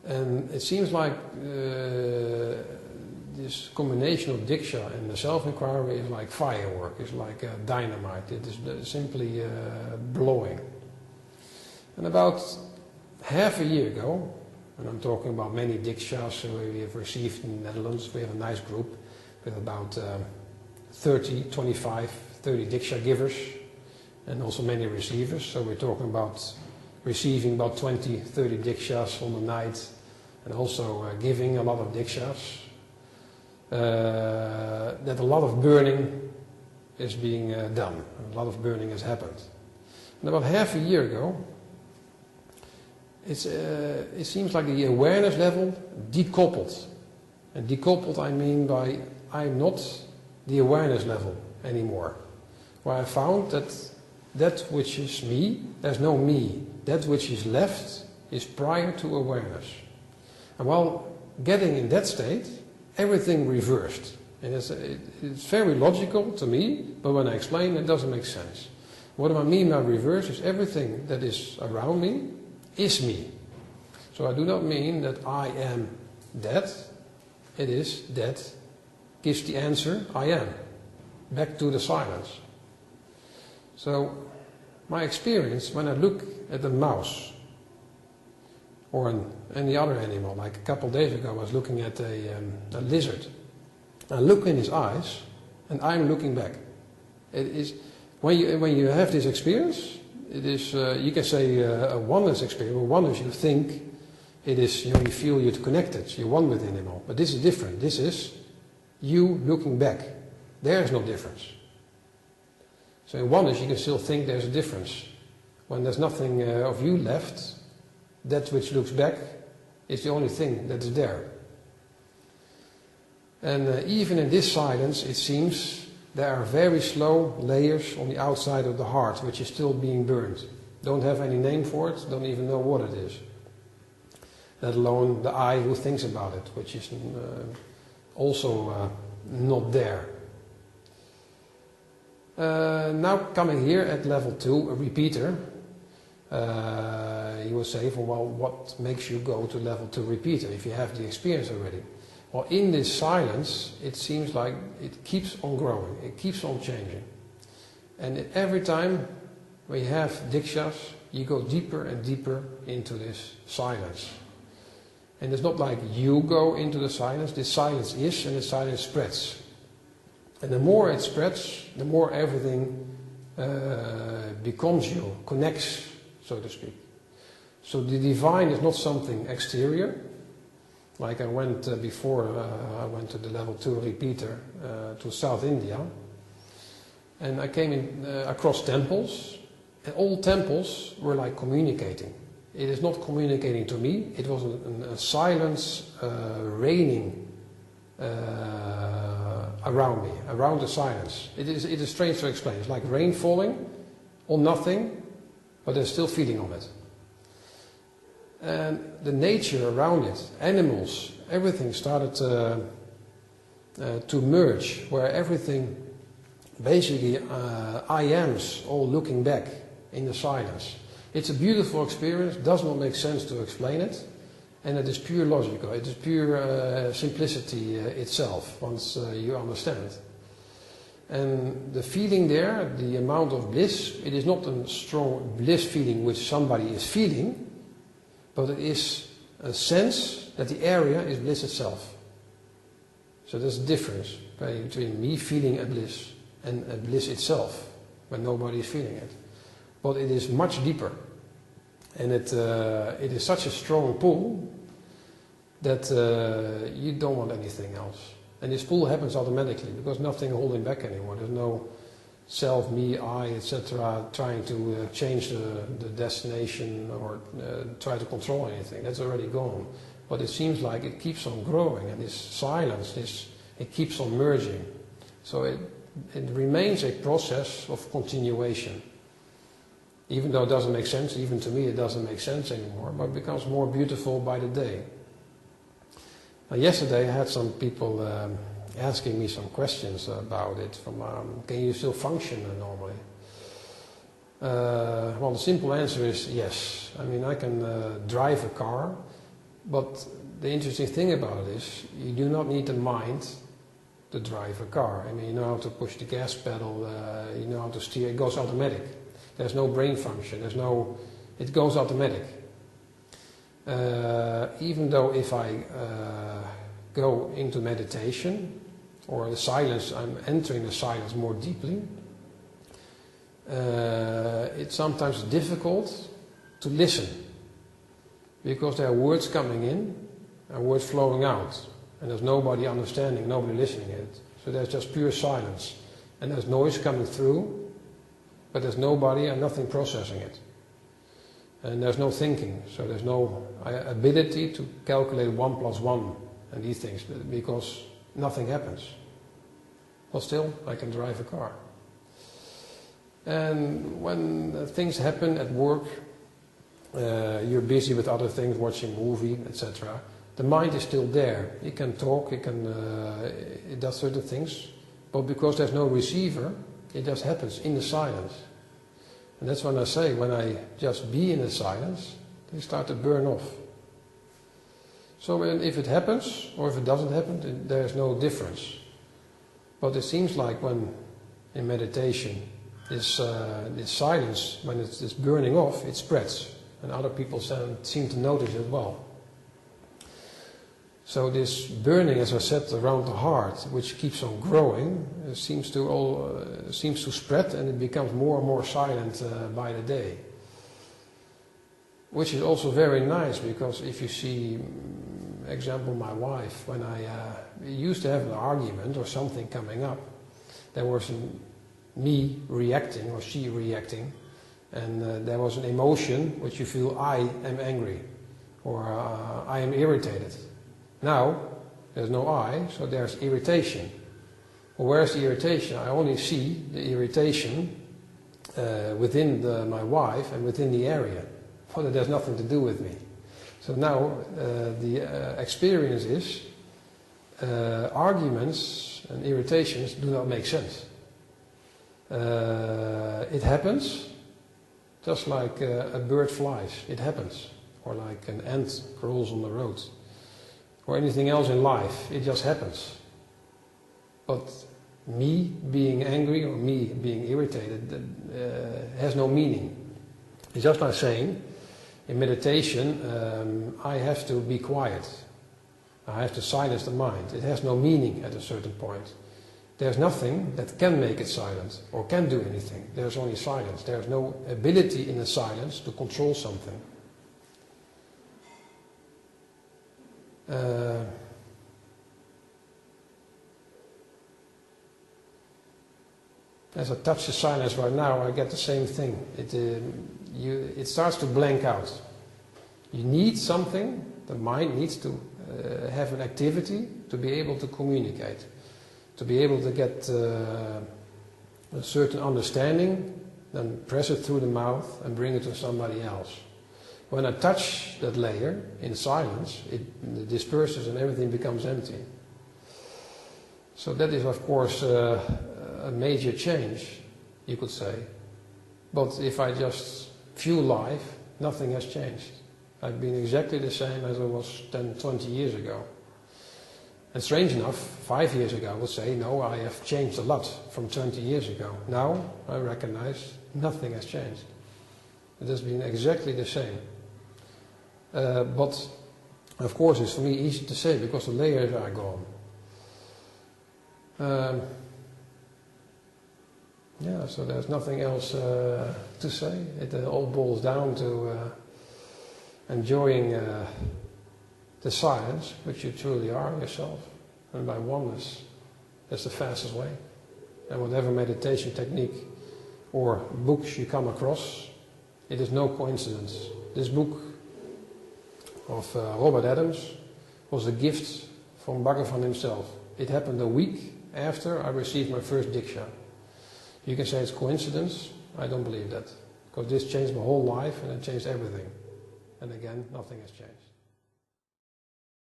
And it seems like this combination of Diksha and the self-inquiry is like firework, it's like dynamite. It is simply blowing. And about half a year ago, and I'm talking about many Dikshas we have received in the Netherlands, we have a nice group with about 30 Diksha givers and also many receivers. So we're talking about receiving about 20, 30 Dikshas on the night and also giving a lot of Dikshas. That a lot of burning is being done. A lot of burning has happened. And about half a year ago, it seems like the awareness level decoupled. And decoupled I mean by I'm not the awareness level anymore. Where I found that which is me, there's no me. That which is left is prior to awareness. And while getting in that state, everything reversed. And it's very logical to me, but when I explain it doesn't make sense. What I mean by reverse is everything that is around me is me. So I do not mean that I am that. It is that gives the answer I am. Back to the silence. So my experience when I look at a mouse or any other animal, like a couple of days ago I was looking at a lizard. I look in his eyes and I'm looking back. It is when you have this experience, it is you can say a oneness experience. Well, oneness you think it is you feel you're connected, you're one with the animal. But this is different. This is you looking back. There is no difference. So in oneness you can still think there's a difference. When there's nothing of you left, that which looks back is the only thing that is there. And even in this silence, it seems there are very slow layers on the outside of the heart, which is still being burned. Don't have any name for it, don't even know what it is. Let alone the I who thinks about it, which is also not there. Now coming here at level 2, a repeater, you will say, well, what makes you go to level 2 repeater if you have the experience already? Well, in this silence, it seems like it keeps on growing, it keeps on changing. And every time we have Dikshas, you go deeper and deeper into this silence. And it's not like you go into the silence, this silence is, and the silence spreads. And the more it spreads, the more everything becomes you, connects, so to speak. So the divine is not something exterior. Like I went before, I went to the level 2 repeater to South India. And I came in across temples, and all temples were like communicating. It is not communicating to me, it was a silence reigning around me, around the silence. It is strange to explain. It's like rain falling on nothing, but there's still feeling on it. And the nature around it, animals, everything started to merge, where everything, basically I ams all looking back in the silence. It's a beautiful experience, does not make sense to explain it, and it is pure logical, it is pure simplicity itself, once you understand. And the feeling there, the amount of bliss, it is not a strong bliss feeling which somebody is feeling, but it is a sense that the area is bliss itself. So there's a difference between me feeling a bliss and a bliss itself, when nobody is feeling it. But it is much deeper. And it is such a strong pull that you don't want anything else. And this pull happens automatically, because nothing holding back anymore. There's no self, me, I, etc. trying to change the destination or try to control anything. That's already gone. But it seems like it keeps on growing, and this silence, it keeps on merging. So it remains a process of continuation. Even though it doesn't make sense, even to me it doesn't make sense anymore, but it becomes more beautiful by the day. Now, yesterday I had some people asking me some questions about it, from can you still function normally? Well, the simple answer is yes. I mean, I can drive a car, But the interesting thing about it is you do not need a mind to drive a car. I mean, you know how to push the gas pedal, you know how to steer, it goes automatic. There's no brain function, it goes automatic. Even though if I go into meditation or the silence, I'm entering the silence more deeply, it's sometimes difficult to listen because there are words coming in and words flowing out, and there's nobody understanding, nobody listening to it. So there's just pure silence, and there's noise coming through, but there's nobody and nothing processing it. And there's no thinking, so there's no ability to calculate 1 + 1 and these things, because nothing happens. But still, I can drive a car. And when things happen at work, you're busy with other things, watching a movie, etc. The mind is still there. It can talk, it does certain things, but because there's no receiver, it just happens in the silence. And that's when I say, when I just be in the silence, they start to burn off. So if it happens, or if it doesn't happen, there's no difference. But it seems like when, in meditation, this silence, when it's burning off, it spreads. And other people seem to notice it as well. So this burning, as I said, around the heart, which keeps on growing, seems to spread, and it becomes more and more silent by the day. Which is also very nice, because if you see, example, my wife, when I used to have an argument or something coming up, there was me reacting or she reacting, and there was an emotion which you feel, I am angry, or I am irritated. Now, there's no I, so there's irritation. Well, where's the irritation? I only see the irritation within my wife and within the area. Well, that has nothing to do with me. So now the experience is arguments and irritations do not make sense. It happens, just like a bird flies, it happens. Or like an ant crawls on the road. Or anything else in life, it just happens. But me being angry or me being irritated has no meaning. It's just like saying, in meditation, I have to be quiet. I have to silence the mind. It has no meaning at a certain point. There's nothing that can make it silent or can do anything. There's only silence. There's no ability in the silence to control something. As I touch the silence right now, I get the same thing. It starts to blank out. You need something, the mind needs to have an activity to be able to communicate, to be able to get a certain understanding, then press it through the mouth and bring it to somebody else. When I touch that layer in silence, it disperses and everything becomes empty. So that is, of course, a major change, you could say. But if I just feel life, nothing has changed. I've been exactly the same as I was 10, 20 years ago. And strange enough, 5 years ago I would say, no, I have changed a lot from 20 years ago. Now I recognize nothing has changed. It has been exactly the same. But of course it's for me easy to say because the layers are gone. Yeah, so there's nothing else to say. It all boils down to enjoying the silence, which you truly are yourself, and by oneness, that's the fastest way. And whatever meditation technique or books you come across, it is no coincidence. This book of Robert Adams was a gift from Bhagavan himself. It happened a week after I received my first Diksha. You can say it's coincidence. I don't believe that, because this changed my whole life and it changed everything. And again, nothing has changed.